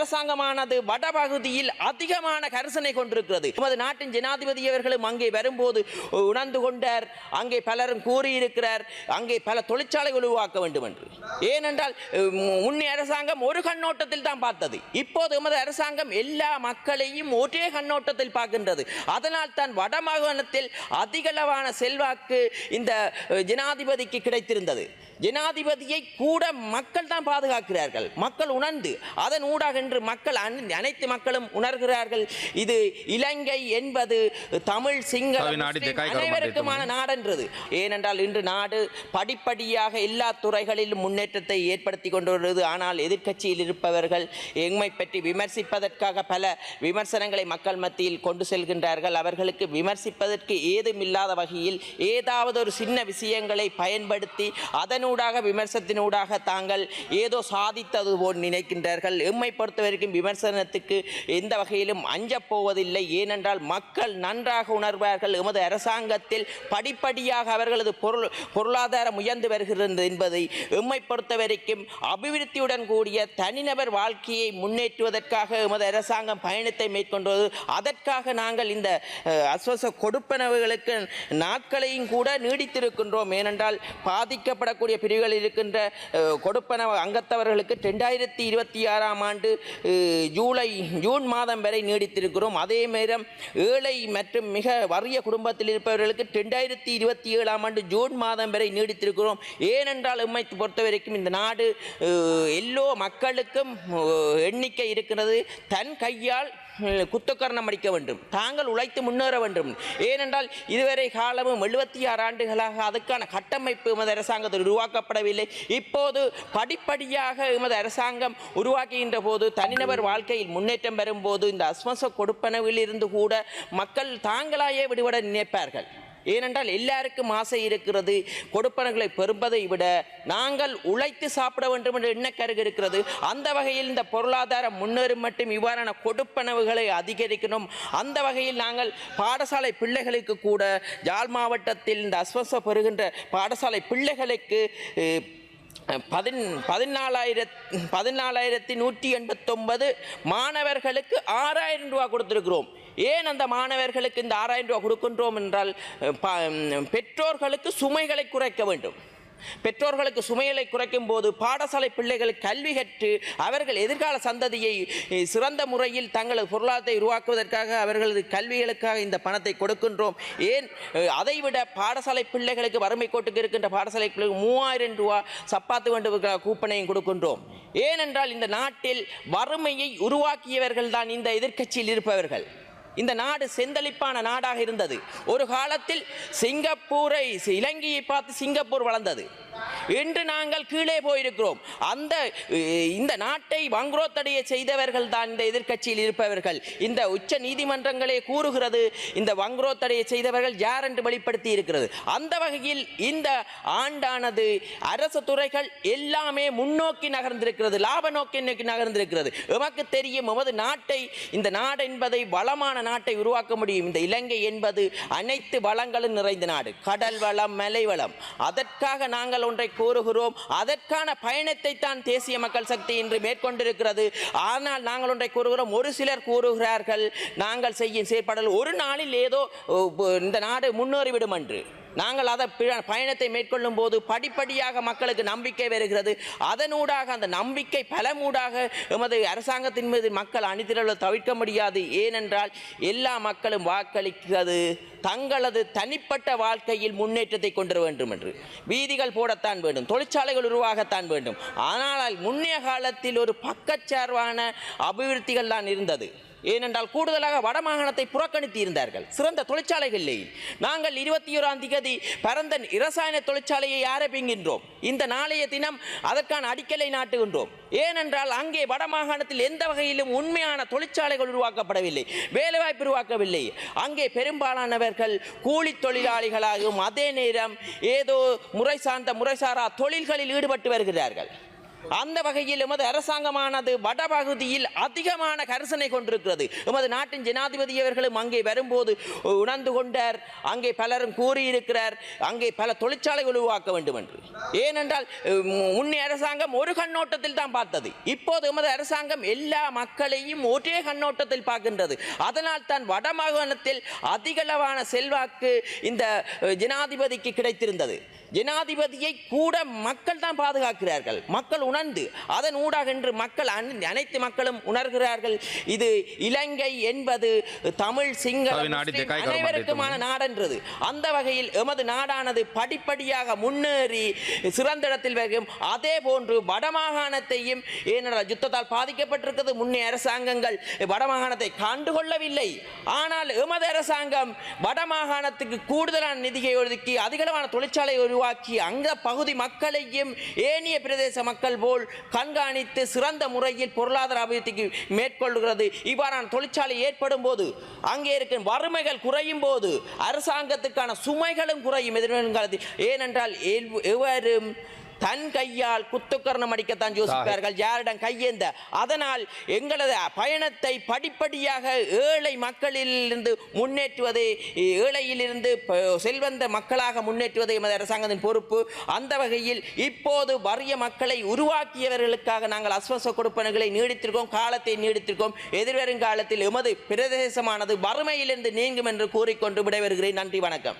அரசாங்கமானது வடபகுதியில் அதிகமான கரிசனை கொண்டிருக்கிறது. நமது நாட்டின் ஜனாதிபதி அவர்களும் அங்கே வரும்போது உணர்ந்து கொண்டார். அங்கே பலரும் கூறியிருக்கிறார், அங்கே பல தொழிற்சாலைகள் உருவாக்க வேண்டும் என்று. ஏனென்றால் முன்னே அரசாங்கம் ஒரு கண்ணோட்டத்தில் தான் பார்த்தது. இப்போது நமது அரசாங்கம் எல்லா மக்களையும் ஒரே கண்ணோட்டத்தில் பார்க்கின்றது. அதனால் தான் வடமாகாணத்தில் அதிகளவான செல்வாக்கு இந்த ஜனாதிபதிக்கு கிடைத்திருந்தது. ஜனாதிபதியை கூட மக்கள் தான் பாதுகாக்கிறார்கள். மக்கள் உணர்ந்து அதன் ஊடாக என்று மக்கள் அனைத்து மக்களும் உணர்கிறார்கள். இது இலங்கை என்பது தமிழ் சிங்கள அனைவருக்குமான நாடென்றது. ஏனென்றால் இன்று நாடு படிப்படியாக எல்லா துறைகளிலும் முன்னேற்றத்தை ஏற்படுத்தி கொண்டு வருகிறது. ஆனால் எதிர்க்கட்சியில் இருப்பவர்கள் எம்மை பற்றி விமர்சிப்பதற்காக பல விமர்சனங்களை மக்கள் மத்தியில் கொண்டு செல்கின்றார்கள். அவர்களுக்கு விமர்சிப்பதற்கு ஏதுமில்லாத வகையில் ஏதாவது ஒரு சின்ன விஷயங்களை பயன்படுத்தி அதனூடாக விமர்சனத்தினூடாக தாங்கள் ஏதோ சாதித்தது போல் நினைக்கின்றார்கள். எம்மை பொறுத்த வரைக்கும் விமர்சனத்துக்கு எந்த வகையிலும் அஞ்சப் போவதில்லை. ஏனென்றால் மக்கள் நன்றாக உணர்வார்கள். எமது அரசாங்கத்தில் படிப்படியாக அவர்களது பொருளாதாரம் உயர்ந்து வருகிறது என்பதை எம்மை பொறுத்த வரைக்கும் அபிவிருத்தியுடன் கூடிய தனிநபர் வாழ்க்கையை முன்னேற்றுவதற்காக எமது அரசாங்கம் பயணத்தை மேற்கொண்டது. அதற்காக நாங்கள் இந்த அஸ்வச கொடுப்பனவுகளுக்கு நாட்களையும் கூட நீடித்திருக்கின்றோம். ஏனென்றால் பாதிக்கப்படக்கூடிய பிரிவுகளில் இருக்கின்ற கொடுப்பனவு அங்கத்தவர்களுக்கு 2026ஆம் ஆண்டு ஜூன் மாதம் வரை நீடித்திருக்கிறோம். அதே நேரம் ஏழை மற்றும் மிக வறிய குடும்பத்தில் இருப்பவர்களுக்கு 2027ஆம் ஆண்டு ஜூன் மாதம் வரை நீடித்திருக்கிறோம். ஏனென்றால் எம்மை பொறுத்தவரைக்கும் இந்த நாடு எல்லோ மக்களுக்கும் எண்ணிக்கை இருக்கிறது. தன் கையால் குத்தக்கரணம் அடிக்க வேண்டும், தாங்கள் உழைத்து முன்னேற வேண்டும். ஏனென்றால் இதுவரை காலமும் 76 ஆண்டுகளாக அதுக்கான கட்டமைப்பு எமது அரசாங்கத்தில் உருவாக்கப்படவில்லை. இப்போது படிப்படியாக எமது அரசாங்கம் உருவாக்குகின்ற போது தனிநபர் வாழ்க்கையில் முன்னேற்றம் பெறும்போது இந்த அஸ்வச கொடுப்பனவில் இருந்து கூட மக்கள் தாங்களாயே விடுபட நினைப்பார்கள். ஏனென்றால் எல்லாருக்கும் ஆசை இருக்கிறது. கொடுப்பனங்களை பெறுவதை விட நாங்கள் உழைத்து சாப்பிட வேண்டும் என்ற எண்ணக்கருகு இருக்கிறது. அந்த வகையில் இந்த பொருளாதார முன்னேறும் மட்டும் இவ்வாறான கொடுப்பனவுகளை அதிகரிக்கணும். அந்த வகையில் நாங்கள் பாடசாலை பிள்ளைகளுக்கு கூட யாழ் மாவட்டத்தில் இந்த அஸ்வச பெறுகின்ற பாடசாலை பிள்ளைகளுக்கு 14,189 மாணவர்களுக்கு 6,000 ரூபா கொடுத்திருக்கிறோம். ஏன் அந்த மாணவர்களுக்கு இந்த 6,000 ரூபா கொடுக்கின்றோம் என்றால் பெற்றோர்களுக்கு சுமைகளை குறைக்க வேண்டும். பெற்றோர்களுக்கு சுமைகளை குறைக்கும் போது பாடசாலை பிள்ளைகள் கல்வி கற்று அவர்கள் எதிர்கால சந்ததியை சிறந்த முறையில் தங்களது பொருளாதாரத்தை உருவாக்குவதற்காக அவர்களது கல்விகளுக்காக இந்த பணத்தை கொடுக்கின்றோம். ஏன் அதைவிட பாடசாலை பிள்ளைகளுக்கு வறுமை கோட்டுக்கு இருக்கின்ற பாடசாலை பிள்ளைகளுக்கு 3,000 ரூபா சப்பாத்து வேண்டுவதற்காக கூப்பனையும் கொடுக்கின்றோம். ஏனென்றால் இந்த நாட்டில் வறுமையை உருவாக்கியவர்கள் தான் இந்த எதிர்க்கட்சியில் இருப்பவர்கள். இந்த நாடு செந்தளிப்பான நாடாக இருந்தது. ஒரு காலத்தில் இலங்கையை பார்த்து சிங்கப்பூர் வளர்ந்தது. இன்று நாங்கள் கீழே போயிருக்கிறோம். இந்த நாட்டை வங்குரோத்தடைய செய்தவர்கள் தான் இந்த எதிர்க்கட்சியில் இருப்பவர்கள். இந்த உச்ச நீதிமன்றங்களே கூறுகிறது இந்த வங்குரோத்தடைய செய்தவர்கள் யார் என்று வெளிப்படுத்தி இருக்கிறது. அந்த வகையில் இந்த ஆண்டானது அரசு துறைகள் எல்லாமே முன்னோக்கி நகர்ந்திருக்கிறது, லாப நோக்கி நகர்ந்திருக்கிறது. எமக்கு தெரியும் எமது நாட்டை, இந்த நாடு என்பதை வளமான நாட்டை உருவாக்க முடியும். இந்த இலங்கை என்பது அனைத்து வளங்களும் நிறைந்த நாடு, கடல் வளம், மலை வளம். அதற்காக நாங்கள் ஒன்றை கூறுகிறோம். அதற்கான பயணத்தை தான் தேசிய மக்கள் சக்தி இன்று மேற்கொண்டிருக்கிறது. ஆனால் நாங்கள் ஒன்றை கூறுகிறோம். ஒரு சிலர் கூறுகிறார்கள் நாங்கள் செய்யும் செயற்பாடுகள் ஒரு நாளில் ஏதோ இந்த நாடு முன்னேறிவிடும் என்று. நாங்கள் அதை பயணத்தை மேற்கொள்ளும் போது படிப்படியாக மக்களுக்கு நம்பிக்கை வருகிறது. அதனூடாக அந்த நம்பிக்கை பலமூடாக எமது அரசாங்கத்தின் மீது மக்கள் அணிதிரள தவிர்க்க முடியாது. ஏனென்றால் எல்லா மக்களும் வாக்களிக்கிறது தங்களது தனிப்பட்ட வாழ்க்கையில் முன்னேற்றத்தை கொண்டு வேண்டும் என்று. வீதிகள் போடத்தான் வேண்டும், தொழிற்சாலைகள் உருவாகத்தான் வேண்டும். ஆனால் முன்னைய காலத்தில் ஒரு பக்கச்சார்பான அபிவிருத்திகள் தான் இருந்தது. ஏனென்றால் கூடுதலாக வடமாகாணத்தை புறக்கணித்து இருந்தார்கள். சிறந்த தொழிற்சாலைகளில் நாங்கள் 21ஆம் தேதி பரந்தன் இரசாயன தொழிற்சாலையை ஆரம்பிக்கின்றோம். இந்த நாளைய தினம் அதற்கான அடிக்கலை நாட்டுகின்றோம். ஏனென்றால் அங்கே வடமாகாணத்தில் எந்த வகையிலும் உண்மையான தொழிற்சாலைகள் உருவாக்கப்படவில்லை, வேலைவாய்ப்பு உருவாக்கவில்லை. அங்கே பெரும்பாலானவர்கள் கூலி தொழிலாளிகளாகவும் அதே நேரம் ஏதோ முறைசாரா தொழில்களில் ஈடுபட்டு வருகிறார்கள். அந்த வகையில் எமது அரசாங்கமானது வடபகுதியில் அதிகமான கரிசனை கொண்டிருக்கிறது. எமது நாட்டின் ஜனாதிபதி அவர்களும் அங்கே வரும்போது உணர்ந்து கொண்டார். அங்கே பலரும் கூறியிருக்கிறார் அங்கே பல தொழிற்சாலை உருவாக்க வேண்டும் என்று. ஏனென்றால் முன்னே அரசாங்கம் ஒரு கண்ணோட்டத்தில் தான் பார்த்தது. இப்போது எமது அரசாங்கம் எல்லா மக்களையும் ஒரே கண்ணோட்டத்தில் பார்க்கின்றது. அதனால் தான் வடமாகாணத்தில் அதிகளவான செல்வாக்கு இந்த ஜனாதிபதிக்கு கிடைத்திருந்தது. ஜனாதிபதியை கூட மக்கள் தான் பாதுகாக்கிறார்கள். மக்கள் உணர்ந்து அதன் ஊடாக என்று மக்கள் அனைத்து மக்களும் உணர்கிறார்கள். இது இலங்கை என்பது தமிழ் சிங்கள அனைவருக்குமான நாடென்றது. அந்த வகையில் எமது நாடானது படிப்படியாக முன்னேறி சிறந்த இடத்தில் வரும். அதே போன்று வடமாகாணத்தையும் ஏனென்றால் யுத்தத்தால் பாதிக்கப்பட்டிருக்கிறது. முன்னே அரசாங்கங்கள் வடமாகாணத்தை கண்டுகொள்ளவில்லை. ஆனால் எமது அரசாங்கம் வடமாகாணத்துக்கு கூடுதலான நிதியை ஒதுக்கி அதிகளவான தொழிற்சாலை உருவாக்கி அந்த பகுதி மக்களையும் ஏனைய பிரதேச மக்கள் போல் கண்காணித்து சிறந்த முறையில் பொருளாதார அபிவிருத்திக்கு மேற்கொள்கிறது. இவ்வாறான தொழிற்சாலை ஏற்படும் போது அங்கே இருக்கும் வறுமைகள் குறையும் போது அரசாங்கத்துக்கான சுமைகளும் குறையும் எதிர்காலத்தில். ஏனென்றால் எவரும் தன் கையால் குத்துக்கரணம் அடிக்கத்தான் யோசிப்பார்கள், யாரிடம் கையேந்த. அதனால் எங்களது பயணத்தை படிப்படியாக ஏழை மக்களிலிருந்து முன்னேற்றுவதை, ஏழையிலிருந்து செல்வந்த மக்களாக முன்னேற்றுவதை எமது அரசாங்கத்தின் பொறுப்பு. அந்த வகையில் இப்போது வறிய மக்களை உருவாக்கியவர்களுக்காக நாங்கள் அஸ்வச கொடுப்பனர்களை நீடித்திருக்கோம், காலத்தை நீடித்திருக்கோம். எதிர்வரும் காலத்தில் எமது பிரதேசமானது வறுமையிலிருந்து நீங்கும் என்று கூறிக்கொண்டு விடைபெறுகிறேன். நன்றி, வணக்கம்.